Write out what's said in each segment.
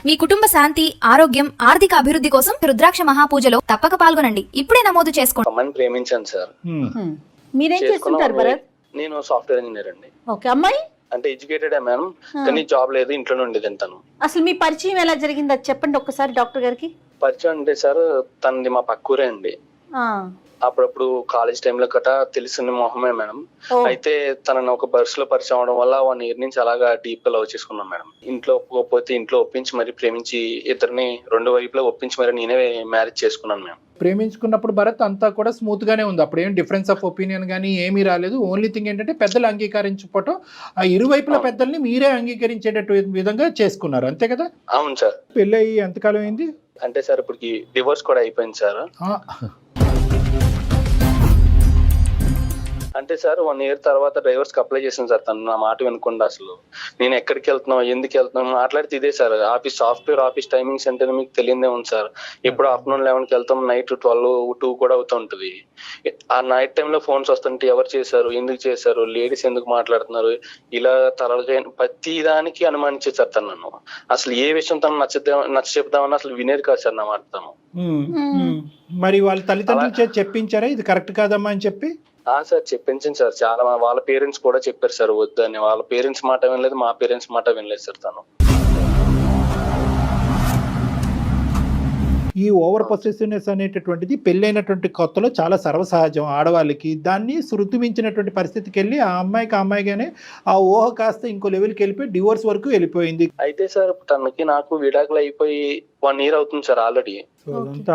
మీ కుటుంబ శాంతి, ఆరోగ్యం, ఆర్థిక అభివృద్ధి కోసం రుద్రాక్ష మహాపూజలో తప్పక పాల్గొనండి. ఇప్పుడే నమోదు చేసుకోండి. అమ్మాయిని ప్రేమించాను సార్. మీరేం చేస్తుంటారు భరత్? నేను సాఫ్ట్వేర్ ఇంజనీర్ అండి. ఓకే, అమ్మాయి అంటే ఎడ్యుకేటెడ్ మేడం, కానీ జాబ్ లేదు, ఇంట్లోనే ఉండేది తను. అసలు మీ పరిచయం ఎలా జరిగింది అది చెప్పండి ఒక్కసారి డాక్టర్ గారికి. పరిచయం అంటే సార్ తనది మా పక్కూరే అండి. అప్పుడప్పుడు కాలేజ్ టైంలో గట్రా తెలిసిన మొహమే మేడం. అయితే తనని ఒక బస్ లో పరిచయం అవడం వల్ల 1 year నుంచి అలాగా డీప్ గా లవ్ చేసుకున్నాం మేడం. ఇంట్లో ఒప్పుకోకపోతే ఇంట్లో ఒప్పించి మరి ప్రేమించి ఇద్దరిని 2 వైపులా ఒప్పించి మరి నేనే మ్యారేజ్ చేసుకున్నాను మేడం. ప్రేమించుకున్నప్పుడు భరత్ అంతా కూడా స్మూత్ గానే ఉంది. అప్పుడు ఏం డిఫరెన్స్ ఆఫ్ ఒపీనియన్ కానీ ఏమీ రాలేదు. ఓన్లీ థింగ్ ఏంటంటే పెద్దలు అంగీకరించకపోవటం, ఆ ఇరువైపుల పెద్దల్ని మీరే అంగీకరించేటట్టు విధంగా చేసుకున్నారు, అంతే కదా? అవును సార్. పెళ్ళి అయ్యి ఎంతకాలం అయింది? అంటే సార్ ఇప్పటికి డివోర్స్ కూడా అయిపోయింది సార్. అంటే సార్ 1 year తర్వాత డ్రైవర్స్ కి అప్లై చేశాను సార్. తను నా మాట వినకుండా అసలు నేను ఎక్కడికి వెళ్తున్నావు, ఎందుకు వెళ్తున్నావు మాట్లాడితే ఇదే sir. Office software office timings అంటే మీకు తెలియదే ఉంది సార్. ఎప్పుడు ఆఫ్టర్నూన్ 11కి వెళ్తాం, నైట్ 12, 2 కూడా అవుతూ ఉంటుంది. ఆ నైట్ టైంలో ఫోన్స్ వస్తుంటే ఎవరు చేశారు, ఎందుకు చేశారు, లేడీస్ ఎందుకు మాట్లాడుతున్నారు, ఇలా తలగా ప్రతి దానికి అనుమానించేది సార్ తను నన్ను. అసలు ఏ విషయం తను నచ్చ చెప్దామని అసలు వినేది కాదు సార్ నా మాట తను. మరి వాళ్ళ తల్లిదండ్రులు చెప్పించారా ఇది కరెక్ట్ కాదమ్మా అని చెప్పి? సార్ చెప్పించింది సార్. చాలా వాళ్ళ పేరెంట్స్ కూడా చెప్పారు సార్ వద్దని. వాళ్ళ పేరెంట్స్ మాట వినలేదు, మా పేరెంట్స్ మాట వినలేదు సార్ తను. ఈ ఓవర్ పొసెసివ్నెస్ అనేటటువంటిది పెళ్ళైనటువంటి కొత్తలో చాలా సర్వసహజం ఆడవాళ్ళకి. దాన్ని శృతి మించినటువంటి పరిస్థితికి వెళ్ళి ఆ అమ్మాయిగానే ఆ ఊహ కాస్త ఇంకో లెవెల్కి వెళ్ళిపోయి డివోర్స్ వరకు వెళ్ళిపోయింది. అయితే సార్ తనకి నాకు విడాకులు అయిపోయి 1 year అవుతుంది సార్ ఆల్రెడీ.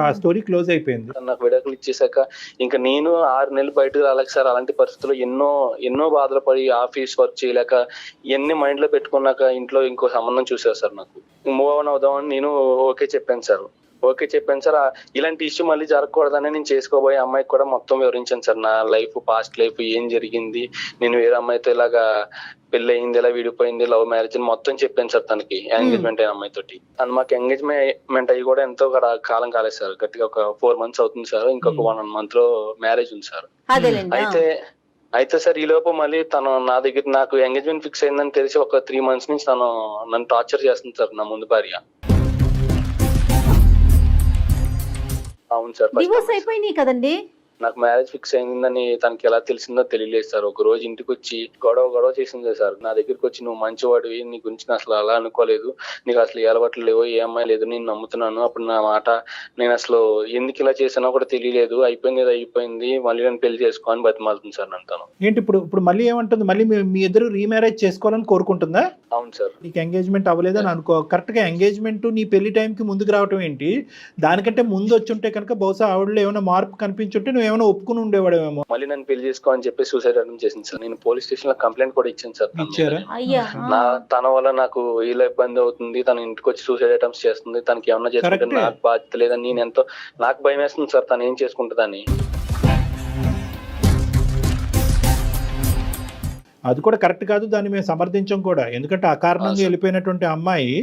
ఆ స్టోరీ క్లోజ్ అయిపోయింది. నాకు విడాకులు ఇచ్చేసాక ఇంకా నేను 6 నెలలు బయటకు రాలేక సార్. అలాంటి పరిస్థితుల్లో ఎన్నో బాధలు పడి ఆఫీస్ వర్క్ చేయలేక ఇవన్నీ మైండ్ లో పెట్టుకున్నాక ఇంట్లో ఇంకో సంబంధం చూసారు సార్. నాకు మూవ్ ఆన్ అవుదామని నేను ఓకే చెప్పాను సార్. ఇలాంటి ఇష్యూ మళ్ళీ జరగకూడదని నేను చేసుకోబోయే అమ్మాయికి కూడా మొత్తం వివరించాను సార్. నా లైఫ్, పాస్ట్ లైఫ్ ఏం జరిగింది, నేను వేరే అమ్మాయితో ఇలాగా పెళ్లి అయింది, ఇలా విడిపోయింది, లవ్ మ్యారేజ్ అని మొత్తం చెప్పాను సార్ తనకి. ఎంగేజ్మెంట్ అయిన అమ్మాయితోటి. అండ్ మాకు ఎంగేజ్మెంట్ అయ్యి కూడా ఎంతో కాలం కాలేదు సార్. గట్టిగా ఒక 4 months అవుతుంది సార్. ఇంకొక 1 month లో మ్యారేజ్ ఉంది సార్. అయితే సార్ ఈ లోపు మళ్ళీ తను నా దగ్గర నాకు ఎంగేజ్మెంట్ ఫిక్స్ అయిందని తెలిసి ఒక 3 months నుంచి తను నన్ను టార్చర్ చేస్తుంది సార్, నా ముందు భార్య. అవును సార్. డివోర్స్ అయిపోయినాయి కదండి. నాకు మ్యారేజ్ ఫిక్స్ అయిందని తనకి ఎలా తెలిసిందో తెలియలేదు సార్. ఒక రోజు ఇంటికి వచ్చి గొడవ చేసింది సార్. నా దగ్గరికి వచ్చి నువ్వు మంచివాడివి, నీ గురించి అసలు అలా అనుకోలేదు, నీకు అసలు ఏ అలవాట్లు లేవు, ఏ అమ్మాయి లేదు, నేను నమ్ముతున్నాను. అప్పుడు నా మాట నేను అసలు ఎందుకు ఇలా చేసానో కూడా తెలియలేదు, అయిపోయింది మళ్ళీ నేను పెళ్లి చేసుకో అని బతిమాలుతుంది సార్ నన్ను తను. ఏంటి ఇప్పుడు మళ్ళీ ఏమంటుంది? మళ్ళీ మీ ఇద్దరు రీమ్యారేజ్ చేసుకోవాలని కోరుకుంటుందా? అవును సార్. నీకు ఎంగేజ్మెంట్ అవ్వలేదని అనుకో. కరెక్ట్ గా ఎంగేజ్మెంట్ నీ పెళ్లి టైంకి ముందుకు రావటం ఏంటి? దానికంటే ముందు వచ్చి ఉంటే కనుక బహుశా ఆవిడలో ఏమైనా మార్పు కనిపించుంటే నువ్వు ఏమైనా ఒప్పుకుని ఉండేవాడేమో. మళ్ళీ నన్ను పెళ్లి చేసుకో అని చెప్పి సూసైడ్ అటెంప్ట్ చేసింది సార్. నేను పోలీస్ స్టేషన్ లో కంప్లైంట్ కూడా ఇచ్చాను సార్. తన వల్ల నాకు ఇలా ఇబ్బంది అవుతుంది, తన ఇంటికి వచ్చి సూసైడ్ అటెంప్ట్స్ చేస్తుంది, తనకి ఏమన్నా చేసుకుంటే నాకు బాధ్యత లేదని నాకు భయం వేస్తుంది సార్ తను ఏం చేసుకుంటుందని. అది కూడా కరెక్ట్ కాదు, దాన్ని మేము సమర్థించం కూడా. ఎందుకంటే అకారణంగా వెళ్ళిపోయినటువంటి అమ్మాయి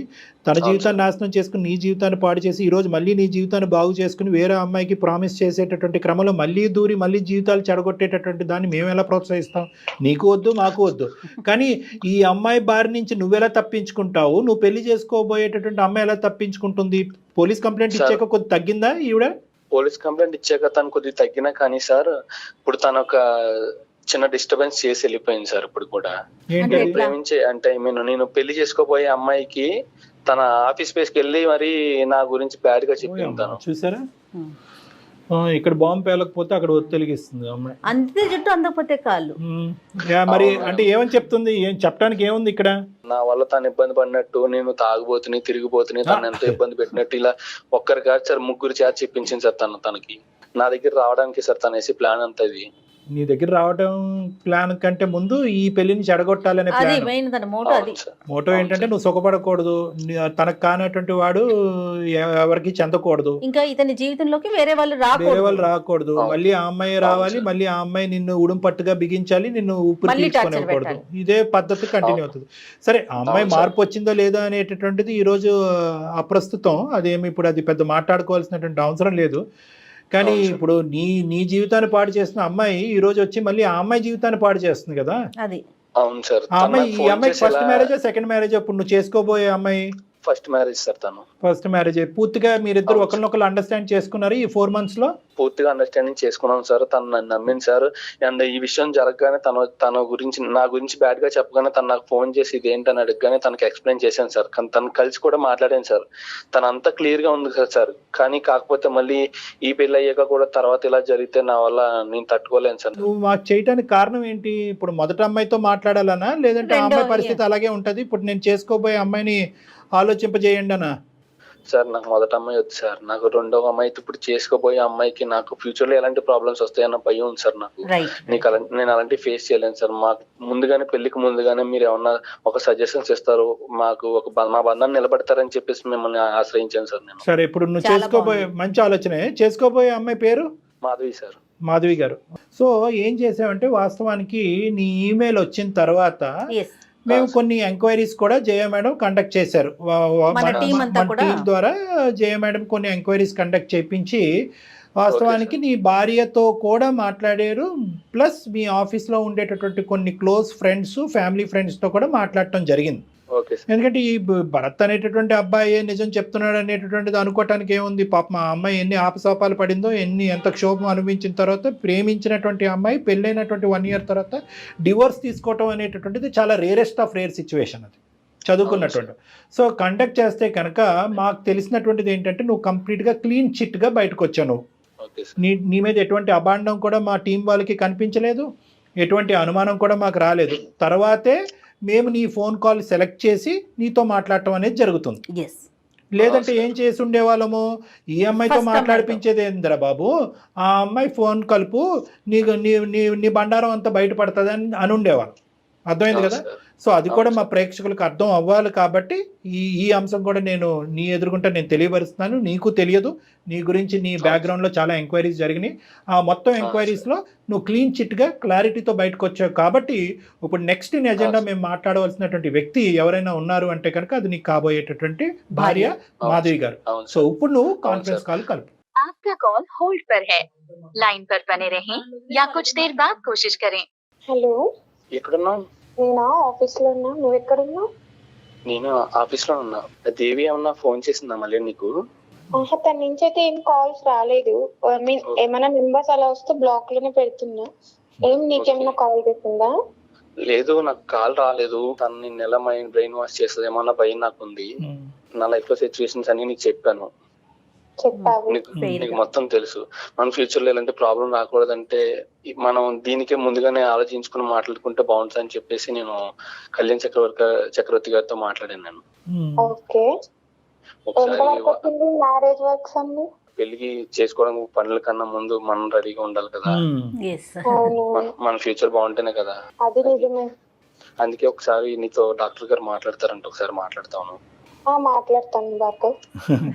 తన జీవితాన్ని నాశనం చేసుకుని నీ జీవితాన్ని పాడు చేసి ఈరోజు మళ్ళీ నీ జీవితాన్ని బాగు చేసుకుని వేరే అమ్మాయికి ప్రామిస్ చేసేటటువంటి క్రమంలో మళ్ళీ దూరి మళ్ళీ జీవితాలు చెడగొట్టేటటువంటి దాన్ని మేము ఎలా ప్రోత్సహిస్తాం? నీకు వద్దు, మాకు వద్దు. కానీ ఈ అమ్మాయి బారి నుంచి నువ్వెలా తప్పించుకుంటావు? నువ్వు పెళ్లి చేసుకోబోయేటటువంటి అమ్మాయి ఎలా తప్పించుకుంటుంది? పోలీస్ కంప్లైంట్ ఇచ్చాక కొద్ది తగ్గిందా ఈవిడ? పోలీస్ కంప్లైంట్ ఇచ్చాక తను కొద్దిగా తగ్గినా కానీ సార్ ఇప్పుడు తను ఒక చిన్న డిస్టర్బెన్స్ చేసి వెళ్ళిపోయింది సార్. ఇప్పుడు కూడా ప్రేమించే అంటే నేను పెళ్లి చేసుకోబోయే అమ్మాయికి తన ఆఫీస్ స్పేస్ కి వెళ్ళి మరి నా గురించి బ్యాడ్ గా చెప్పింది. చూసారా, ఇక్కడ బాంబు పేలకపోతే అక్కడ ఒత్తిలిగిస్తుంది అమ్మాయి. అంతే జుట్టు అందకపోతే కాళ్ళు. మరి అంటే ఏమని చెప్తుంది? ఏం చెప్పడానికి ఏముంది ఇక్కడ? నా వల్ల తను ఇబ్బంది పడినట్టు, నేను తాగుబోతుని తిరిగిపోతుని, తను ఎంతో ఇబ్బంది పెట్టినట్టు ఇలా ఒక్కరి కాదు సార్ 3 చేత చెప్పించింది సార్ తనకి. నా దగ్గర రావడానికి సార్ తనేసి ప్లాన్ అంతా ఇది. నీ దగ్గర రావడం ప్లాన్ కంటే ముందు ఈ పెళ్లిని చెడగొట్టాలనే మోటో ఏంటంటే నువ్వు సుఖపడకూడదు, తనకు కానటువంటి వాడు ఎవరికి చెందకూడదు, ఇంకా ఇతని జీవితంలోకి వేరే వాళ్ళు రాకూడదు. మళ్ళీ ఆ అమ్మాయి రావాలి, మళ్ళీ ఆ అమ్మాయి నిన్ను ఉడుం పట్టుగా బిగించాలి, నిన్ను ఊపిరి తీసుకునేకూడదు. ఇదే పద్ధతి కంటిన్యూ అవుతుంది. సరే, ఆ అమ్మాయి మార్పు వచ్చిందో లేదో అనేటటువంటిది ఈ రోజు అప్రస్తుతం. అదేమి ఇప్పుడు అది పెద్ద మాట్లాడుకోవాల్సినటువంటి అవసరం లేదు. కానీ ఇప్పుడు నీ జీవితాన్ని పాడు చేస్తున్న అమ్మాయి ఈ రోజు వచ్చి మళ్ళీ ఆ అమ్మాయి జీవితాన్ని పాడు చేస్తుంది కదా. అవును సార్. ఆ అమ్మాయి ఫస్ట్ మ్యారేజ్ సెకండ్ మ్యారేజ్ ఇప్పుడు నువ్వు చేసుకోబోయే అమ్మాయి ఫస్ట్ మ్యారేజ్ సార్ తను. ఫస్ట్ మ్యారేజ్ పూర్తిగా మీరిద్దరు ఒకరినొకరు అండర్స్టాండ్ చేసుకున్నారు ఈ 4 months లో? పూర్తిగా అండర్స్టాండింగ్ చేసుకున్నాం సార్. తను నన్ను నమ్మింది సార్. అండ్ ఈ విషయం జరగగానే తన గురించి నా గురించి బ్యాడ్ గా చెప్పగానే తను నాకు ఫోన్ చేసి ఇదేంటని అడగగానే తనకి ఎక్స్ప్లెయిన్ చేశాను సార్. కానీ తను కలిసి కూడా మాట్లాడాను సార్. తను అంతా క్లియర్ గా ఉంది కదా సార్. కానీ కాకపోతే మళ్ళీ ఈ పెళ్లి అయ్యాక కూడా తర్వాత ఇలా జరిగితే నా వల్ల నేను తట్టుకోలేను సార్. నువ్వు మాకు చేయడానికి కారణం ఏంటి? ఇప్పుడు మొదటి అమ్మాయితో మాట్లాడాలనా, లేదంటే ఆ అమ్మాయి పరిస్థితి అలాగే ఉంటది, ఇప్పుడు నేను చేసుకోబోయే అమ్మాయిని ఆలోచింపజేయండి అనా? సార్ నాకు మొదటి అమ్మాయి వద్దు సార్. నాకు రెండవ అమ్మాయి ఇప్పుడు చేసుకోబోయే అమ్మాయికి నాకు ఫ్యూచర్ లో ఎలాంటి ప్రాబ్లమ్స్ వస్తాయన్న భయం ఉంది సార్ నాకు. నేను అలాంటి ఫేస్ చేయలేను సార్. మాకు ముందుగానే పెళ్లికి ముందుగానే మీరు ఏమన్నా ఒక సజెషన్స్ ఇస్తారు, మాకు మా బంధాన్ని నిలబెడతారని చెప్పేసి మిమ్మల్ని ఆశ్రయించాను సార్ నేను. సరే, ఇప్పుడు నువ్వు చేసుకోబోయే మంచి ఆలోచనే. చేసుకోబోయే అమ్మాయి పేరు మాధవి సార్. మాధవి గారు. సో ఏం చేసావంటే, వాస్తవానికి నీ ఈమెయిల్ వచ్చిన తర్వాత మేము కొన్ని ఎంక్వైరీస్ కూడా జయ మేడం కండక్ట్ చేశారు. మన టీం ద్వారా జయ మేడం కొన్ని ఎంక్వైరీస్ కండక్ట్ చేయించి వాస్తవానికి నీ భార్యతో కూడా మాట్లాడారు. ప్లస్ మీ ఆఫీస్లో ఉండేటటువంటి కొన్ని క్లోజ్ ఫ్రెండ్స్, ఫ్యామిలీ ఫ్రెండ్స్తో కూడా మాట్లాడటం జరిగింది. ఎందుకంటే ఈ భరత్ అనేటటువంటి అబ్బాయి నిజం చెప్తున్నాడు అనేటటువంటిది అనుకోవటానికి ఏముంది? పాప మా అమ్మాయి ఎన్ని ఆపసోపాలు పడిందో, ఎంత క్షోభం అనుభవించిన తర్వాత ప్రేమించినటువంటి అమ్మాయి పెళ్ళైనటువంటి 1 year తర్వాత డివోర్స్ తీసుకోవటం అనేటటువంటిది చాలా రేరెస్ట్ ఆఫ్ రేర్ సిచ్యువేషన్. అది చదువుకున్నటువంటి. సో కండక్ట్ చేస్తే కనుక మాకు తెలిసినటువంటిది ఏంటంటే, నువ్వు కంప్లీట్గా క్లీన్ చిట్గా బయటకు వచ్చావు. నువ్వు నీ మీద ఎటువంటి అభాండం కూడా మా టీం వాళ్ళకి కనిపించలేదు, ఎటువంటి అనుమానం కూడా మాకు రాలేదు. తర్వాతే మేము నీ ఫోన్ కాల్ సెలెక్ట్ చేసి నీతో మాట్లాడటం అనేది జరుగుతుంది. లేదంటే ఏం చేసి ఉండేవాళ్ళము, ఈ అమ్మాయితో మాట్లాడిపించేది ఏందిరా బాబు, ఆ అమ్మాయి ఫోన్ కలుపు, నీ బండారం అంతా బయటపడుతుంది అని ఉండేవాళ్ళం. అర్థమైంది కదా? సో అది కూడా మా ప్రేక్షకులకు అర్థం అవ్వాలి కాబట్టి ఈ అంశం కూడా నేను నీ ఎదురుగుంటే నేను తెలియపరుస్తున్నాను. నీకు తెలియదు, నీ గురించి నీ బ్యాక్గ్రౌండ్లో చాలా ఎంక్వైరీస్ జరిగినాయి. ఆ మొత్తం ఎంక్వైరీస్లో నువ్వు క్లీన్ చిట్గా క్లారిటీతో బయటకు వచ్చావు. కాబట్టి ఇప్పుడు నెక్స్ట్ ఇన్ ఎజెండా మేము మాట్లాడవలసినటువంటి వ్యక్తి ఎవరైనా ఉన్నారు అంటే కనుక అది నీకు కాబోయేటటువంటి భార్య మాధవి గారు. సో ఇప్పుడు నువ్వు కాన్ఫరెన్స్ కాల్ కలుపు. आपका कॉल होल्ड पर है, लाइन पर बने रहें या कुछ देर बाद कोशिश करें. హలో, ఎక్కడున్నావు? నేనా ఆఫీస్ లో ఉన్నా. నువ్వు ఎక్కడున్నావు? నేను ఆఫీస్ లో ఉన్నా. దేవి ఏమన్నా ఫోన్ చేసిందా మళ్ళీ నీకు? తన నుంచి అయితే ఏం కాల్స్ రాలేదు. ఐ మీన్ ఏమైనా మెంబర్స్ అలా వస్తే బ్లాక్ లోనే పెడుతున్నా. నీకేమైనా కాల్ చేసిందా? లేదు, నాకు కాల్ రాలేదు. తను నిన్న ఎలా బ్రెయిన్ వాష్ చేస్తుందేమో అన్న భయం నాకుంది. నా లైఫ్ లో సిచ్యువేషన్స్ అన్ని నీకు చెప్పాను. చెప్పావు. నీకు మొత్తం తెలుసు. మన ఫ్యూచర్ లో ఎలాంటి ప్రాబ్లం రాకూడదంటే మనం దీనికే ముందుగానే ఆలోచించుకుని మాట్లాడుకుంటే బాగుంటుంది అని చెప్పేసి నేను కళ్యాణ్ చక్రవర్తి గారితో మాట్లాడాను. నేను ఓకే. మ్యారేజ్ వర్క్స్ అన్ని పెళ్లికి చేసుకోవడానికి పనుల కన్నా ముందు మనం రెడీగా ఉండాలి కదా. మన ఫ్యూచర్ బాగుంటేనే కదా. అది నిజమే. అందుకే ఒకసారి నీతో డాక్టర్ గారు మాట్లాడతారంటే ఒకసారి మాట్లాడతాను. మాట్లాడతాను డాక్టర్.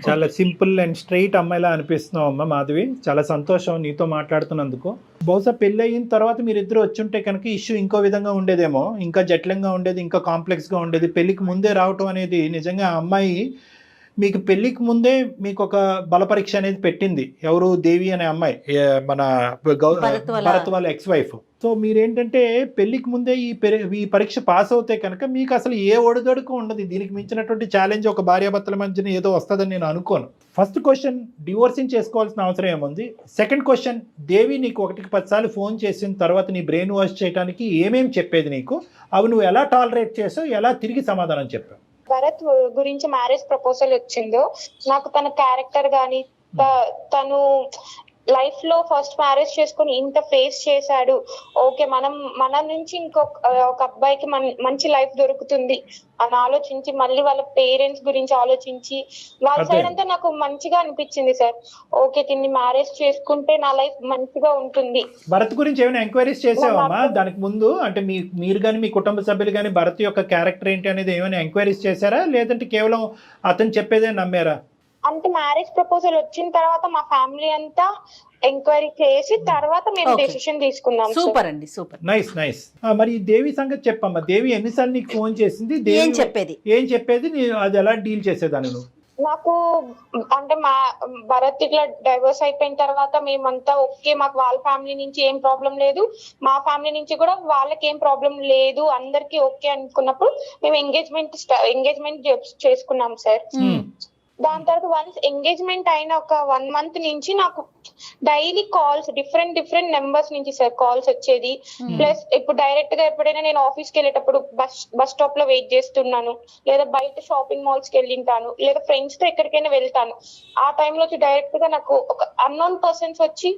చాలా సింపుల్ అండ్ స్ట్రైట్ అమ్మాయిలా అనిపిస్తున్నావు అమ్మ మాధవి. చాలా సంతోషం నీతో మాట్లాడుతున్నందుకు. బహుశా పెళ్ళి అయిన తర్వాత మీరిద్దరు వచ్చుంటే కనుక ఇష్యూ ఇంకో విధంగా ఉండేదేమో, ఇంకా జటిలంగా ఉండేది, ఇంకా కాంప్లెక్స్గా ఉండేది. పెళ్ళికి ముందే రావటం అనేది నిజంగా ఆ అమ్మాయి మీకు పెళ్ళికి ముందే మీకు ఒక బల పరీక్ష అనేది పెట్టింది. ఎవరు? దేవి అనే అమ్మాయి, మన భరత్ వాళ్ళ ఎక్స్ వైఫ్. సో మీరేంటంటే పెళ్లికి ముందే ఈ పరీక్ష పాస్ అవుతే కనుక మీకు అసలు ఏ ఒడిదొడుకు ఉండదు. దీనికి మించినటువంటి ఛాలెంజ్ ఒక భార్యాభర్తల మధ్యన ఏదో వస్తుందని నేను అనుకోను. ఫస్ట్ క్వశ్చన్, డివోర్సింగ్ చేసుకోవాల్సిన అవసరం ఏముంది? సెకండ్ క్వశ్చన్, దేవి నీకు 1కి 10 సార్లు ఫోన్ చేసిన తర్వాత నీ బ్రెయిన్ వాష్ చేయడానికి ఏమేమి చెప్పేది నీకు, అవి నువ్వు ఎలా టాలరేట్ చేసావు, ఎలా తిరిగి సమాధానం చెప్పావు? భరత్ గురించి మ్యారేజ్ ప్రపోజల్ వచ్చిందో నాకు తన క్యారెక్టర్ గానీ, తను లైఫ్ లో ఫస్ట్ మ్యారేజ్ చేసుకుని ఇంత ఫేస్ చేశాడు, ఓకే మన నుంచి ఒక అబ్బాయికి మంచి లైఫ్ దొరుకుతుంది అని ఆలోచించి, మళ్ళీ వాళ్ళ పేరెంట్స్ గురించి ఆలోచించి, వాళ్ళ సైడ్ అంతా నాకు మంచిగా అనిపించింది సార్. ఓకే, దీన్ని మ్యారేజ్ చేసుకుంటే నా లైఫ్ మంచిగా ఉంటుంది. భరత్ గురించి ఏమైనా ఎంక్వైరీస్ చేసావమ్మా దానికి ముందు? అంటే మీరు కానీ మీ కుటుంబ సభ్యులు కానీ భరత్ యొక్క క్యారెక్టర్ ఏంటి అనేది ఏమైనా ఎంక్వైరీస్ చేశారా, లేదంటే కేవలం అతను చెప్పేదే నమ్మారా? అంటే మ్యారేజ్ ప్రపోజల్ వచ్చిన తర్వాత మా ఫ్యామిలీ అంతా ఎంక్వైరీ చేసి తర్వాత మేము డెసిషన్ తీసుకున్నాం. సూపర్ అండి, సూపర్, నైస్. మరి దేవి సంగతి చెప్పమ్మా. దేవి ఎన్నిసార్లు నీకు ఫోన్ చేసింది? ఏం చెప్పేది అది ఎలా డీల్ చేసేదాన్ని నువ్వు? నాకు అంటే మా భరత్ ఇట్లా డైవర్స్ అయిపోయిన తర్వాత మేమంతా ఓకే, మాకు వాళ్ళ ఫ్యామిలీ నుంచి ఏం ప్రాబ్లం లేదు, మా ఫ్యామిలీ నుంచి కూడా వాళ్ళకి ఏం ప్రాబ్లం లేదు, అందరికి ఓకే అనుకున్నప్పుడు మేము ఎంగేజ్మెంట్ చేసుకున్నాం సార్. దాని తర్వాత వన్స్ ఎంగేజ్మెంట్ అయిన ఒక 1 month నుంచి నాకు డైలీ కాల్స్ డిఫరెంట్ నెంబర్స్ నుంచి సార్ కాల్స్ వచ్చేది. ప్లస్ ఇప్పుడు డైరెక్ట్ గా ఎప్పుడైనా నేను ఆఫీస్కి వెళ్ళేటప్పుడు బస్ స్టాప్ లో వెయిట్ చేస్తున్నాను, లేదా బయట షాపింగ్ మాల్స్ కి వెళ్ళింటాను, లేదా ఫ్రెండ్స్ తో ఎక్కడికైనా వెళ్తాను, ఆ టైంలో వచ్చి డైరెక్ట్ గా నాకు ఒక అన్నోన్ పర్సన్స్ వచ్చి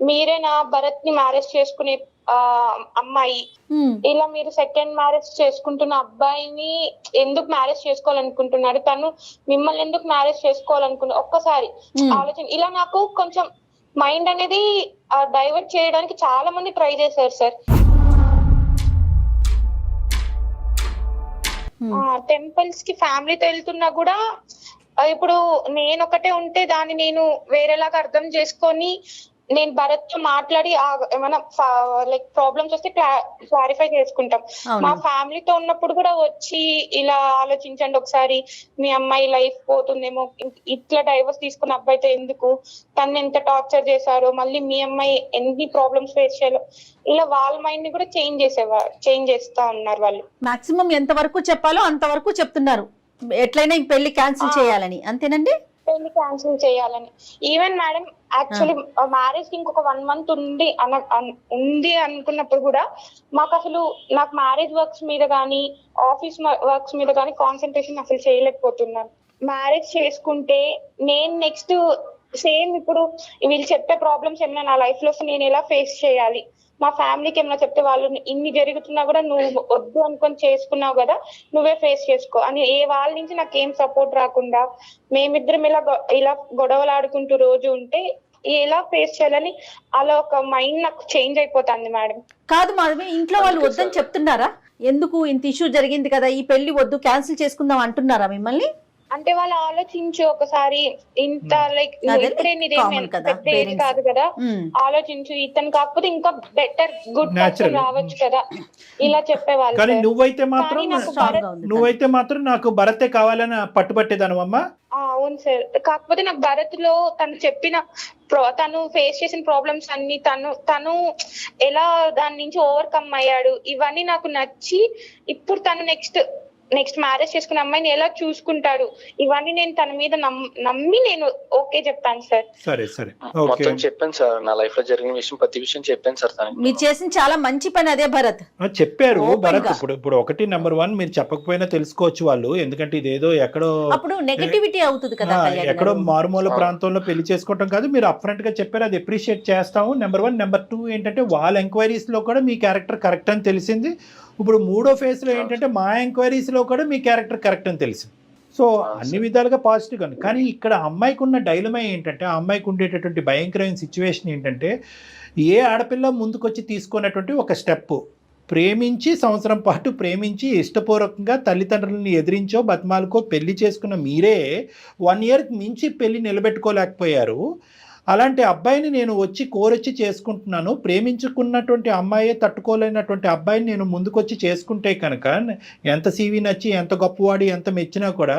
మీరే నా భరత్ ని మ్యారేజ్ చేసుకునే అమ్మాయి, ఇలా మీరు సెకండ్ మ్యారేజ్ చేసుకుంటున్న అబ్బాయిని ఎందుకు మ్యారేజ్ చేసుకోవాలనుకుంటున్నారు, తను మిమ్మల్ని ఎందుకు మ్యారేజ్ చేసుకోవాలనుకున్నా ఒక్కసారి ఆలోచన. ఇలా నాకు కొంచెం మైండ్ అనేది డైవర్ట్ చేయడానికి చాలా మంది ట్రై చేశారు సార్. టెంపుల్స్ కి ఫ్యామిలీతో వెళ్తున్నా కూడా ఇప్పుడు నేను ఒకటే ఉంటే దాన్ని నేను వేరేలాగా అర్థం చేసుకొని నేను భరత్ తో మాట్లాడి ఏమైనా లైక్ ప్రాబ్లమ్స్ వస్తే క్లారిఫై చేసుకుంటాం. మా ఫ్యామిలీతో ఉన్నప్పుడు కూడా వచ్చి ఇలా ఆలోచించండి ఒకసారి, మీ అమ్మాయి లైఫ్ పోతుందేమో, ఇట్లా డైవర్స్ తీసుకున్న అబ్బాయితో ఎందుకు, తను ఎంత టార్చర్ చేశారో, మళ్ళీ మీ అమ్మాయి ఎన్ని ప్రాబ్లమ్స్ ఫేస్ చేయాలో, ఇలా వాళ్ళ మైండ్ ని కూడా చేంజ్ చేస్తా ఉన్నారు వాళ్ళు. మాక్సిమం ఎంత వరకు చెప్పాలో అంతవరకు చెప్తున్నారు, ఎట్లయినా ఈ పెళ్లి క్యాన్సిల్ చేయాలని, అంతేనండి? పెళ్లి క్యాన్సిల్ చేయాలని. ఈవెన్ మేడం యాక్చువల్లీ మ్యారేజ్ కి ఇంకొక 1 month ఉంది అనుకున్నప్పుడు కూడా మాకు అసలు నాకు మ్యారేజ్ వర్క్స్ మీద కానీ ఆఫీస్ వర్క్స్ మీద కానీ కాన్సన్ట్రేషన్ అసలు చేయలేకపోతున్నాను. మ్యారేజ్ చేసుకుంటే నేను నెక్స్ట్ సేమ్ ఇప్పుడు వీళ్ళు చెప్పే ప్రాబ్లమ్స్ ఏమైనా నా లైఫ్ లో నేను ఎలా ఫేస్ చేయాలి, మా ఫ్యామిలీకి ఏమైనా చెప్తే వాళ్ళు ఇన్ని జరుగుతున్నా కూడా నువ్వు వద్దు అనుకొని చేసుకున్నావు కదా, నువ్వే ఫేస్ చేసుకో అని వాళ్ళ నుంచి నాకు ఏం సపోర్ట్ రాకుండా మేమిద్దరం ఇలా గొడవలు ఆడుకుంటూ రోజు ఉంటే ఎలా ఫేస్ చేయాలని అలా ఒక మైండ్ నాకు చేంజ్ అయిపోతుంది మేడం. కాదు మాధవి, ఇంట్లో వాళ్ళు వద్దని చెప్తున్నారా? ఎందుకు ఇంత ఇష్యూ జరిగింది కదా, ఈ పెళ్లి వద్దు క్యాన్సిల్ చేసుకుందాం అంటున్నారా మిమ్మల్ని? అంటే వాళ్ళు ఆలోచించు ఒకసారి, ఇంత లైక్ ఇప్పుడే కాదు కదా, ఆలోచించు, ఇతను కాకపోతే ఇంకా బెటర్ గుడ్ పర్సన్ రావచ్చు కదా, ఇలా చెప్పేవాళ్ళు. కానీ నువ్వైతే మాత్రం నాకు భరతే కావాలని పట్టుబట్టేదానమ్మా. అవును సార్, కాకపోతే నాకు భరత్ లో తను ఫేస్ చేసిన ప్రాబ్లమ్స్ అన్ని తను ఎలా దాని నుంచి ఓవర్కమ్ అయ్యాడు, ఇవన్నీ నాకు నచ్చి ఇప్పుడు తను నెక్స్ట్ మ్యారేజ్ చేసుకున్న అమ్మాయిని ఎలా చూసుకుంటాడు, ఇవన్నీ నేను తన మీద నమ్మి నేను ఓకే చెప్పాను సార్. సరే మొత్తం చెప్పాను సార్, నా లైఫ్ లో జరిగిన విషయం ప్రతి విషయం చెప్పాను సార్. మీరు చేసిన చాలా మంచి పని అదే భరత్. చెప్పారు భరత్. ఇప్పుడు ఒకటి నెంబర్ 1 మీరు చెప్పకపోయినా తెలుసుకోవచ్చు వాళ్ళు, ఎందుకంటే ఇదేదో ఎక్కడో అప్పుడు నెగటివిటీ అవుతుంది కదా, ఎక్కడో మారుమూల ప్రాంతంలో పెళ్లి చేసుకోవటం కాదు, మీరు అప్ఫ్రంట్ గా చెప్పారు, అది అప్రిషియేట్ చేస్తాము. నెంబర్ 1. నెంబర్ 2 ఏంటంటే వాళ్ళ ఎంక్వైరీస్ లో కూడా మీ క్యారెక్టర్ కరెక్ట్ అని తెలిసింది. ఇప్పుడు 3వ ఫేజ్ లో ఏంటంటే మా ఎంక్వైరీస్ లో కూడా మీ క్యారెక్టర్ కరెక్ట్ అని తెలిసింది. సో అన్ని విధాలుగా పాజిటివ్ గా. కానీ ఇక్కడ అమ్మాయికి ఉన్న డైలమా ఏంటంటే, ఆ అమ్మాయికి ఉండేటటువంటి భయంకరమైన సిచ్యువేషన్ ఏంటంటే, ఏ ఆడపిల్ల ముందుకొచ్చి తీసుకున్నటువంటి ఒక స్టెప్, ప్రేమించి సంవత్సరం పాటు ప్రేమించి ఇష్టపూర్వకంగా తల్లిదండ్రులని ఎదిరించో బతిమాలకో పెళ్లి చేసుకున్న మీరే 1 year మించి పెళ్లి నిలబెట్టుకోలేకపోయారు. అలాంటి అబ్బాయిని నేను కోరొచ్చి చేసుకుంటున్నాను, ప్రేమించుకున్నటువంటి అమ్మాయే తట్టుకోలేనటువంటి అబ్బాయిని నేను ముందుకొచ్చి చేసుకుంటే కనుక ఎంత సీవీ నచ్చి ఎంత గొప్పవాడి ఎంత మెచ్చినా కూడా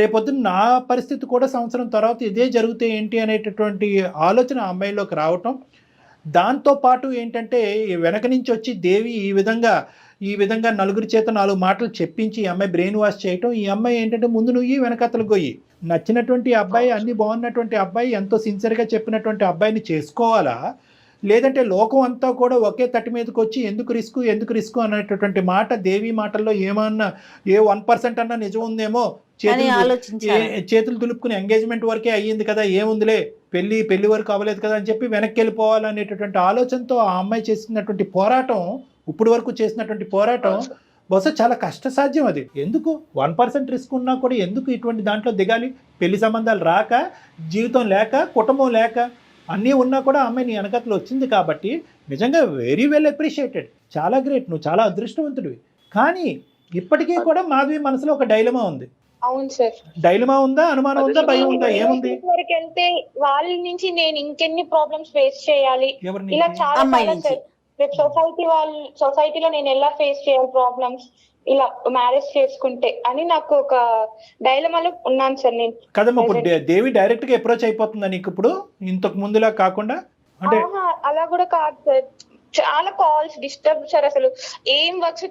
రేపొద్దున నా పరిస్థితి కూడా సంవత్సరం తర్వాత ఇదే జరిగితే ఏంటి అనేటటువంటి ఆలోచన ఆ అమ్మాయిలోకి రావటం. దాంతోపాటు ఏంటంటే వెనక నుంచి వచ్చి దేవి ఈ విధంగా నలుగురి చేత 4 మాటలు చెప్పించి ఈ అమ్మాయి బ్రెయిన్ వాష్ చేయటం. ఈ అమ్మాయి ఏంటంటే ముందు నువ్వు వెనకతలు గొయ్యి, నచ్చినటువంటి అబ్బాయి, అన్ని బాగున్నటువంటి అబ్బాయి, ఎంతో సిన్సియర్గా చెప్పినటువంటి అబ్బాయిని చేసుకోవాలా, లేదంటే లోకం అంతా కూడా ఒకే తట్టి మీదకి వచ్చి ఎందుకు రిస్క్ అనేటటువంటి మాట దేవి మాటల్లో ఏమన్నా 1% అన్నా నిజం ఉందేమో, చేతులు దులుపుకుని ఎంగేజ్మెంట్ వరకే అయ్యింది కదా, ఏముందిలే పెళ్లి వరకు అవ్వలేదు కదా అని చెప్పి వెనక్కి వెళ్ళిపోవాలనేటటువంటి ఆలోచనతో ఆ అమ్మాయి చేసినటువంటి పోరాటం, ఇప్పుడు వరకు చేసినటువంటి పోరాటం బహుశా చాలా కష్టసాధ్యం. అది ఎందుకు 1% రిస్క్ ఉన్నా కూడా ఎందుకు ఇటువంటి దాంట్లో దిగాలి? పెళ్లి సంబంధాలు రాక, జీవితం లేక, కుటుంబం లేక, అన్నీ ఉన్నా కూడా అమ్మాయి నీ వెనకతలు వచ్చింది కాబట్టి నిజంగా వెరీ వెల్ అప్రిషియేటెడ్, చాలా గ్రేట్, నువ్వు చాలా అదృష్టవంతుడివి. కానీ ఇప్పటికీ కూడా మాధవి మనసులో ఒక డైలమా ఉంది. అవును సార్. డైలమా ఉందా, అనుమానం ఉందా, భయం ఉందా, ఏముంది? వరకు వెళ్తే వాళ్ళ నుంచి నేను ఇంకెన్ని ప్రాబ్లమ్స్ ఫేస్ చేయాలి, ఇలా చాలా రేపు సొసైటీలో నేను ఎలా ఫేస్ చేయాలి ప్రాబ్లమ్స్ ఇలా మ్యారేజ్ చేసుకుంటే అని నాకు ఒక డైలమాలో ఉన్నాను సార్ నేను. కదమ్మా, ఇప్పుడు దేవి డైరెక్ట్ గా అప్రోచ్ అయిపోతుందా నీకు ఇప్పుడు ఇంతకు ముందులా కాకుండా? అంటే అలా కూడా కాదు సార్, చాలా కాల్స్ డిస్టర్బ్ సార్, అసలు ఏం వర్క్స్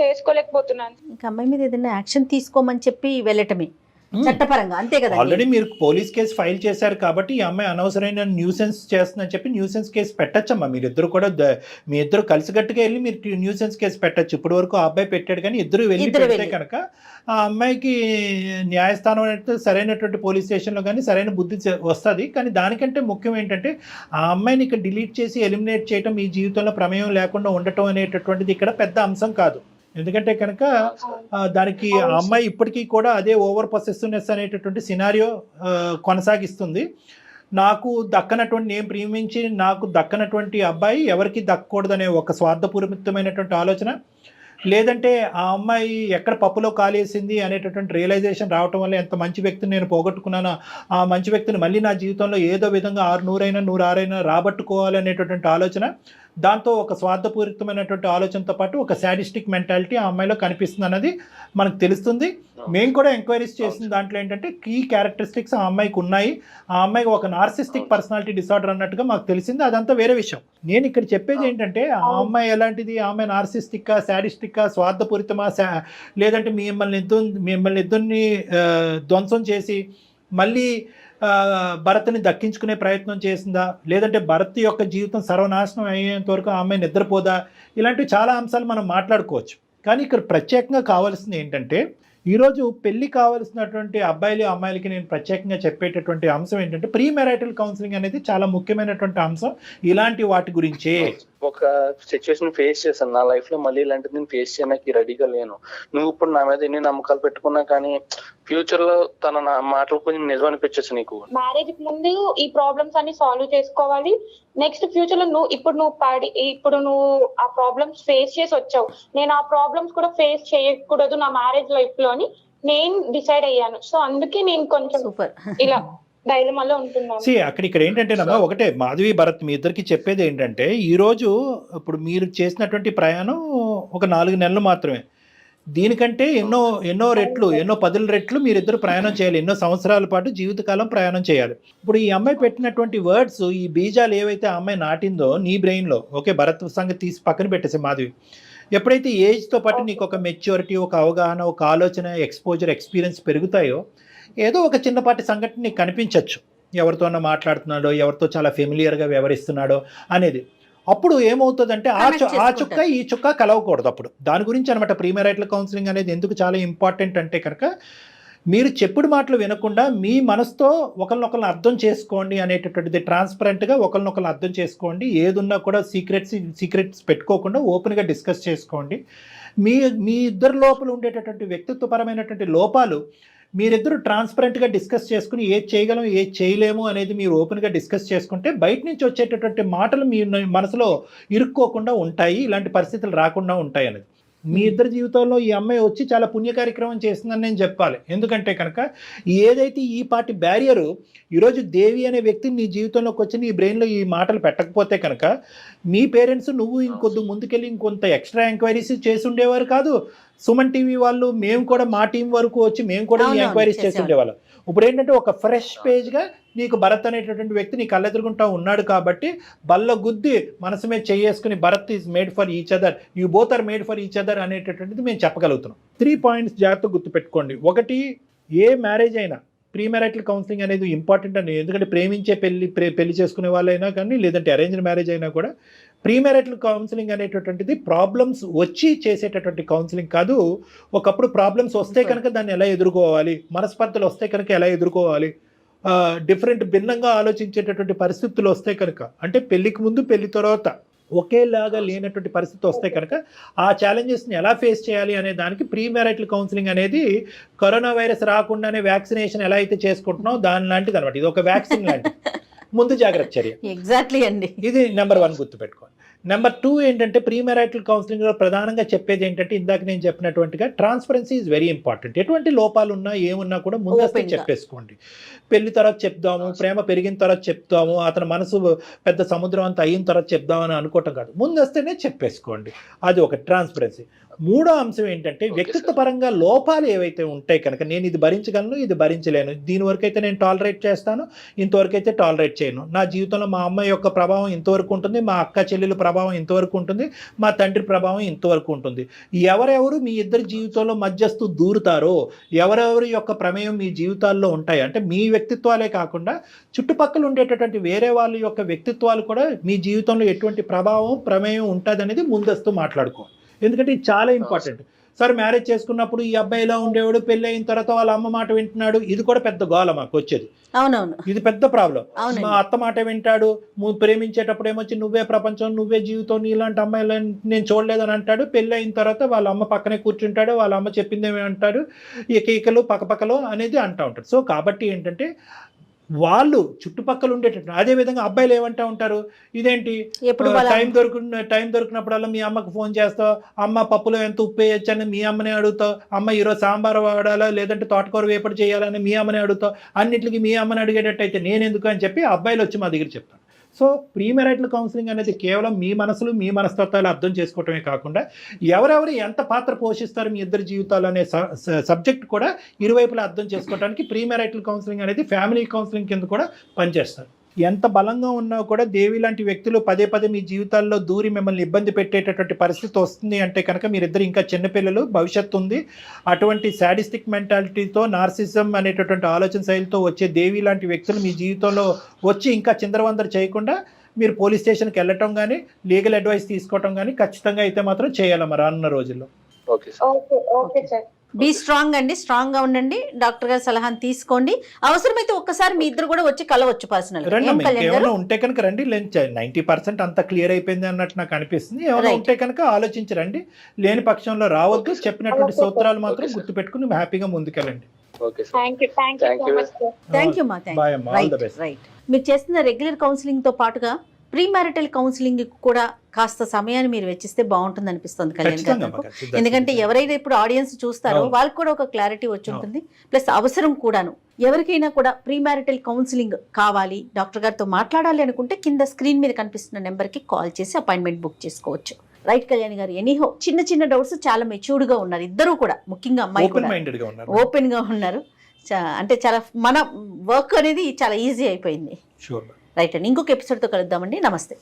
చేసుకోలేకపోతున్నాను. ఇంకా అమ్మాయి మీద ఏదైనా యాక్షన్ తీసుకోమని చెప్పి వెళ్ళటమే చట్టపరంగా, అంతే కదా. ఆల్రెడీ మీరు పోలీస్ కేసు ఫైల్ చేశారు కాబట్టి ఈ అమ్మాయి అనవసరమైన న్యూసెన్స్ చేస్తుందని చెప్పి న్యూసెన్స్ కేసు పెట్టచ్చమ్మా. మీరిద్దరు కూడా మీ ఇద్దరు కలిసికట్టుగా వెళ్ళి మీరు న్యూసెన్స్ కేసు పెట్టచ్చు. ఇప్పటి వరకు ఆ అబ్బాయి పెట్టాడు, కానీ ఇద్దరు వెళ్ళి పెడితే కనుక ఆ అమ్మాయికి న్యాయస్థానం అంటే సరైనటువంటి పోలీస్ స్టేషన్లో కానీ సరైన బుద్ధి వస్తుంది. కానీ దానికంటే ముఖ్యం ఏంటంటే ఆ అమ్మాయిని ఇక్కడ డిలీట్ చేసి ఎలిమినేట్ చేయడం, మీ జీవితంలో ప్రమేయం లేకుండా ఉండటం అనేటటువంటిది ఇక్కడ పెద్ద అంశం కాదు. ఎందుకంటే కనుక దానికి ఆ అమ్మాయి ఇప్పటికీ కూడా అదే ఓవర్ పొసెసివ్నెస్ అనేటటువంటి సినారియో కొనసాగిస్తుంది. నాకు దక్కనటువంటి, నేను ప్రేమించి నాకు దక్కనటువంటి అబ్బాయి ఎవరికి దక్కకూడదనే ఒక స్వార్థపూరితమైనటువంటి ఆలోచన, లేదంటే ఆ అమ్మాయి ఎక్కడ పప్పులో కాలేసింది అనేటటువంటి రియలైజేషన్ రావటం వల్ల ఎంత మంచి వ్యక్తిని నేను పోగొట్టుకున్నానో ఆ మంచి వ్యక్తిని మళ్ళీ నా జీవితంలో ఏదో విధంగా 100 రాబట్టుకోవాలి అనేటటువంటి ఆలోచన, దాంతో ఒక స్వార్థపూరితమైనటువంటి ఆలోచనతో పాటు ఒక సాడిస్టిక్ మెంటాలిటీ ఆ అమ్మాయిలో కనిపిస్తుంది అన్నది మనకు తెలుస్తుంది. మేము కూడా ఎంక్వైరీస్ చేసిన దాంట్లో ఏంటంటే కీ క్యారెక్టరిస్టిక్స్ ఆ అమ్మాయికి ఉన్నాయి. ఆ అమ్మాయికి ఒక నార్సిస్టిక్ పర్సనాలిటీ డిసార్డర్ అన్నట్టుగా మాకు తెలిసింది. అదంతా వేరే విషయం. నేను ఇక్కడ చెప్పేది ఏంటంటే ఆ అమ్మాయి ఎలాంటిది, ఆ అమ్మాయి నార్సిస్టిక్కా, సాడిస్టిక్కా, స్వార్థపూరితమా, లేదంటే మిమ్మల్ని ఇద్దరిని ధ్వంసం చేసి మళ్ళీ భరత్ని దక్కించుకునే ప్రయత్నం చేసిందా, లేదంటే భరత్ యొక్క జీవితం సర్వనాశనం అయ్యేంత వరకు ఆ అమ్మాయి నిద్రపోదా, ఇలాంటివి చాలా అంశాలు మనం మాట్లాడుకోవచ్చు. కానీ ఇక్కడ ప్రత్యేకంగా కావాల్సింది ఏంటంటే ఈరోజు పెళ్లి కావాల్సినటువంటి అబ్బాయిలు అమ్మాయిలకి నేను ప్రత్యేకంగా చెప్పేటటువంటి అంశం ఏంటంటే ప్రీ మ్యారిటల్ కౌన్సిలింగ్ అనేది చాలా ముఖ్యమైనటువంటి అంశం. ఇలాంటి వాటి గురించే ఒక సిచ్యువేషన్ ఫేస్ చేశాను నా లైఫ్ లో, మళ్ళీ ఇలాంటిది నేను ఫేస్ చేయడానికి రెడీగా లేను. నువ్వు ఇప్పుడు నా మీద ఎన్ని నమ్మకాలు పెట్టుకున్నా కానీ ఫ్యూచర్ లో తన నా మాటలు కొంచెం నిజం అనిపించచ్చు నీకు. మ్యారేజ్ కి ముందు ఈ ప్రాబ్లమ్స్ అన్ని సాల్వ్ చేసుకోవాలి. నెక్స్ట్ ఫ్యూచర్ లో ఇప్పుడు నువ్వు ఆ ప్రాబ్లమ్స్ ఫేస్ చేసి వచ్చావు, నేను ఆ ప్రాబ్లమ్స్ కూడా ఫేస్ చేయకూడదు నా మ్యారేజ్ లైఫ్ లో అని నేను డిసైడ్ అయ్యాను. సో అందుకే నేను కొంచెం ఇలా డైలమాలో ఉంటున్నాను. ఇక్కడ ఏంటంటే ఒకటే మాధవి భరత్ మీ ఇద్దరికి చెప్పేది ఏంటంటే ఈరోజు ఇప్పుడు మీరు చేసినటువంటి ప్రయాణం ఒక 4 నెలలు మాత్రమే. దీనికంటే ఎన్నో 10 రెట్లు మీరిద్దరు ప్రయాణం చేయాలి. ఎన్నో సంవత్సరాల పాటు జీవితకాలం ప్రయాణం చేయాలి. ఇప్పుడు ఈ అమ్మాయి పెట్టినటువంటి వర్డ్స్, ఈ బీజాలు ఏవైతే ఆ అమ్మాయి నాటిందో నీ బ్రెయిన్లో, ఓకే భరత్ సంగతి తీసి పక్కన పెట్టేసి మాధవి, ఎప్పుడైతే ఏజ్తో పాటు నీకు ఒక మెచ్యూరిటీ, ఒక అవగాహన, ఒక ఆలోచన, ఎక్స్పోజర్, ఎక్స్పీరియన్స్ పెరుగుతాయో ఏదో ఒక చిన్నపాటి సంఘటన నీకు కనిపించవచ్చు. ఎవరితోనో మాట్లాడుతున్నాడో, ఎవరితో చాలా ఫెమిలియర్గా వ్యవహరిస్తున్నాడో అనేది. అప్పుడు ఏమవుతుందంటే ఆ చుక్క ఈ చుక్క కలవకూడదు. అప్పుడు దాని గురించి అనమాట ప్రీ మ్యారిటల్ కౌన్సిలింగ్ అనేది ఎందుకు చాలా ఇంపార్టెంట్ అంటే కనుక మీరు చెప్పుడు మాటలు వినకుండా మీ మనసుతో ఒకరినొకరిని అర్థం చేసుకోండి అనేటటువంటిది, ట్రాన్స్పరెంట్గా ఒకరినొకరిని అర్థం చేసుకోండి. ఏదున్నా కూడా సీక్రెట్స్ పెట్టుకోకుండా ఓపెన్గా డిస్కస్ చేసుకోండి. మీ ఇద్దరు లోపల ఉండేటటువంటి వ్యక్తిత్వపరమైనటువంటి లోపాలు మీరిద్దరూ ట్రాన్స్పరెంట్గా డిస్కస్ చేసుకుని ఏది చేయగలం ఏది చేయలేము అనేది మీరు ఓపెన్గా డిస్కస్ చేసుకుంటే బయట నుంచి వచ్చేటటువంటి మాటలు మీ మనసులో ఇరుక్కోకుండా ఉంటాయి, ఇలాంటి పరిస్థితులు రాకుండా ఉంటాయి అనేది. మీ ఇద్దరి జీవితంలో ఈ అమ్మాయి వచ్చి చాలా పుణ్య కార్యక్రమం చేస్తుందని నేను చెప్పాలి. ఎందుకంటే కనుక ఏదైతే ఈ పార్టీ బ్యారియరు ఈరోజు దేవి అనే వ్యక్తిని నీ జీవితంలోకి వచ్చి నీ బ్రెయిన్లో ఈ మాటలు పెట్టకపోతే కనుక మీ పేరెంట్స్ నువ్వు ఇంకొద్ది ముందుకెళ్ళి ఇంకొంత ఎక్స్ట్రా ఎంక్వైరీస్ చేసి ఉండేవారు కాదు. సుమన్ టీవీ వాళ్ళు మేము కూడా మా టీం వరకు వచ్చి మేము కూడా ఈ ఎంక్వైరీస్ చేసి ఉండేవాళ్ళం. ఇప్పుడు ఏంటంటే ఒక ఫ్రెష్ పేజ్గా నీకు భరత్ అనేటటువంటి వ్యక్తి నీ కళ్ళెదురుగుంటా ఉన్నాడు కాబట్టి బల్ల గుద్ది మనసు మీద చేసుకుని Bharat is made for each other, you both are made for each other అనేటటువంటిది మేము చెప్పగలుగుతున్నాం. 3 పాయింట్స్ జాగ్రత్తగా గుర్తుపెట్టుకోండి. ఒకటి, ఏ మ్యారేజ్ అయినా ప్రీ మ్యారిటల్ కౌన్సిలింగ్ అనేది ఇంపార్టెంట్ అని. ఎందుకంటే ప్రేమించే పెళ్లి చేసుకునే వాళ్ళైనా కానీ లేదంటే అరేంజ్డ్ మ్యారేజ్ అయినా కూడా ప్రీ మ్యారిటల్ కౌన్సిలింగ్ అనేటటువంటిది ప్రాబ్లమ్స్ వచ్చి చేసేటటువంటి కౌన్సిలింగ్ కాదు. ఒకప్పుడు ప్రాబ్లమ్స్ వస్తే కనుక దాన్ని ఎలా ఎదుర్కోవాలి, మనస్పర్ధలు వస్తే కనుక ఎలా ఎదుర్కోవాలి, భిన్నంగా ఆలోచించేటటువంటి పరిస్థితులు వస్తే కనుక, అంటే పెళ్లికి ముందు పెళ్లి తర్వాత ఒకేలాగా లేనటువంటి పరిస్థితి వస్తే కనుక ఆ ఛాలెంజెస్ని ఎలా ఫేస్ చేయాలి అనే దానికి ప్రీ మ్యారిటల్ కౌన్సిలింగ్ అనేది కరోనా వైరస్ రాకుండానే వ్యాక్సినేషన్ ఎలా అయితే చేసుకుంటున్నామో దాని లాంటిది అనమాట. ఇది ఒక వ్యాక్సిన్ లాంటిది, ముందు జాగ్రత్త చర్య. ఎగ్జాక్ట్లీ అండి. ఇది నెంబర్ 1 గుర్తుపెట్టుకోండి. నెంబర్ 2 ఏంటంటే ప్రీ మ్యారిటల్ కౌన్సిలింగ్లో ప్రధానంగా చెప్పేది ఏంటంటే ఇందాక నేను చెప్పినట్టుగా ట్రాన్స్పరెన్సీ ఈజ్ వెరీ ఇంపార్టెంట్. ఎటువంటి లోపాలు ఉన్నా ఏమున్నా కూడా ముందస్తు Open గా. చెప్పేసుకోండి. పెళ్లి తర్వాత చెప్దాము, ప్రేమ పెరిగిన తర్వాత చెప్తాము, అతని మనసు పెద్ద సముద్రం అంతా అయిన తర్వాత చెప్దామని అనుకోవటం కాదు, ముందస్తేనే చెప్పేసుకోండి. అది ఒక ట్రాన్స్పరెన్సీ. మూడో అంశం ఏంటంటే వ్యక్తిత్వ పరంగా లోపాలు ఏవైతే ఉంటాయి కనుక నేను ఇది భరించగలను, ఇది భరించలేను, దీని వరకు అయితే నేను టాలరేట్ చేస్తాను, ఇంతవరకు అయితే టాలరేట్ చేయను, నా జీవితంలో మా అమ్మ యొక్క ప్రభావం ఇంతవరకు ఉంటుంది, మా అక్క చెల్లెల ప్రభావం ఇంతవరకు ఉంటుంది, మా తండ్రి ప్రభావం ఇంతవరకు ఉంటుంది. ఎవరెవరు మీ ఇద్దరి జీవితంలో మధ్యస్థు దూరుతారో, ఎవరెవరి యొక్క ప్రమేయం మీ జీవితాల్లో ఉంటాయి అంటే మీ వ్యక్తిత్వాలే కాకుండా చుట్టుపక్కల ఉండేటటువంటి వేరే వాళ్ళ యొక్క వ్యక్తిత్వాలు కూడా మీ జీవితంలో ఎటువంటి ప్రభావం ప్రమేయం ఉంటుంది అనేది ముందస్తు మాట్లాడుకోవాలి. ఎందుకంటే ఇది చాలా ఇంపార్టెంట్. సార్ మ్యారేజ్ చేసుకున్నప్పుడు ఈ అబ్బాయి ఇలా ఉండేవాడు, పెళ్ళి అయిన తర్వాత వాళ్ళ అమ్మ మాట వింటున్నాడు, ఇది కూడా పెద్ద గోల మాకు వచ్చేది. అవునవును. ఇది పెద్ద ప్రాబ్లం. అవునండి. మా అత్త మాట వింటాడు, ప్రేమించేటప్పుడు ఏమొచ్చి నువ్వే ప్రపంచం, నువ్వే జీవితం, నీలాంటి అమ్మాయిలని నేను చూడలేదని అంటాడు. పెళ్ళి అయిన తర్వాత వాళ్ళ అమ్మ పక్కనే కూర్చుంటాడు, వాళ్ళ అమ్మ చెప్పిందేమి అంటాడు, ఈకలు పక్కపక్కలో అనేది అంటూ ఉంటాడు. సో కాబట్టి ఏంటంటే వాళ్ళు చుట్టుపక్కల ఉండేటట్టు. అదేవిధంగా అబ్బాయిలు ఏమంటా ఉంటారు, ఇదేంటి ఎప్పుడు టైం దొరికినప్పుడల్లా మీ అమ్మకు ఫోన్ చేస్తావు, అమ్మ పప్పులో ఎంత ఉప్పు వేయచ్చు అని మీ అమ్మనే అడుగుతావు, అమ్మ ఈరోజు సాంబార్ వాడాలా లేదంటే తోటకూర వేపడి చేయాలని మీ అమ్మనే అడుగుతావు, అన్నిటికీ మీ అమ్మని అడిగేటట్టయితే నేను ఎందుకు అని చెప్పి అబ్బాయిలు వచ్చి మా దగ్గర చెప్తాను. సో ప్రీ మ్యారిటల్ కౌన్సిలింగ్ అనేది కేవలం మీ మనసులు, మీ మనస్తత్వాలు అర్థం చేసుకోవటమే కాకుండా ఎవరెవరు ఎంత పాత్ర పోషిస్తారు మీ ఇద్దరి జీవితాలు అనే సబ్జెక్ట్ కూడా ఇరువైపులా అర్థం చేసుకోవడానికి ప్రీ మ్యారిటల్ కౌన్సిలింగ్ అనేది ఫ్యామిలీ కౌన్సిలింగ్ కింద కూడా పనిచేస్తారు. ఎంత బలంగా ఉన్నా కూడా దేవి లాంటి వ్యక్తులు పదే పదే మీ జీవితాల్లో దూరి మిమ్మల్ని ఇబ్బంది పెట్టేటటువంటి పరిస్థితి వస్తుంది అంటే కనుక మీరిద్దరు ఇంకా చిన్నపిల్లలు, భవిష్యత్తు ఉంది. అటువంటి శాడిస్టిక్ మెంటాలిటీతో, నార్సిజం అనేటటువంటి ఆలోచన శైలితో వచ్చే దేవి లాంటి వ్యక్తులు మీ జీవితంలో వచ్చి ఇంకా చిందరవందర చేయకుండా మీరు పోలీస్ స్టేషన్కి వెళ్ళటం కానీ, లీగల్ అడ్వైస్ తీసుకోవటం కానీ ఖచ్చితంగా అయితే మాత్రం చేయాలి మరి రానున్న రోజుల్లో. Okay sir. Okay sir. Be strong అండి, స్ట్రాంగ్ గా ఉండండి, డాక్టర్ గారి సలహాను తీసుకోండి. అవసరమైతే ఒక్కసారి మీ ఇద్దరు కూడా వచ్చి కలవచ్చు పర్సనల్. రండి, ఏమైనా ఉంటే కనుక రండి. 90% అంతా క్లియర్ అయిపోయింది అన్నట్టు నాకు అనిపిస్తుంది. ఏమైనా ఉంటే కనుక ఆలోచించరండి, లేని పక్షంలో రావద్దు. చెప్పినటువంటి సూత్రాలు మాత్రం గుర్తుపెట్టుకుని హ్యాపీగా ముందుకెళ్ళండి. Okay sir. Thank you so much sir. Thank you మా, Bye అమ్మా. All the best. రైట్. మీరు చేస్తున్న రెగ్యులర్ కౌన్సిలింగ్ తో పాటుగా ప్రీ మ్యారిటల్ కౌన్సిలింగ్ కూడా కాస్త సమయాన్ని మీరు వెచ్చిస్తే బాగుంటుంది అనిపిస్తుంది కళ్యాణ్ గారు నాకు. ఎందుకంటే ఎవరైతే ఇప్పుడు ఆడియన్స్ చూస్తారో వాళ్ళకి కూడా ఒక క్లారిటీ వచ్చి ఉంటుంది, ప్లస్ అవసరం కూడాను. ఎవరికైనా కూడా ప్రీ మ్యారిటల్ కౌన్సిలింగ్ కావాలి, డాక్టర్ గారితో మాట్లాడాలి అనుకుంటే కింద స్క్రీన్ మీద కనిపిస్తున్న నెంబర్కి కాల్ చేసి అపాయింట్మెంట్ బుక్ చేసుకోవచ్చు. రైట్ కళ్యాణ్ గారు, ఎనీహో చిన్న చిన్న డౌట్స్ చాలా మెచ్యూర్డ్ గా ఉన్నారు ఇద్దరు కూడా, ముఖ్యంగా అమ్మాయి కూడా ఓపెన్ గా ఉన్నారు. అంటే చాలా మన వర్క్ అనేది చాలా ఈజీ అయిపోయింది. రైట్ అండి, ఇంకొక ఎపిసోడ్తో కలుద్దామండి. నమస్తే.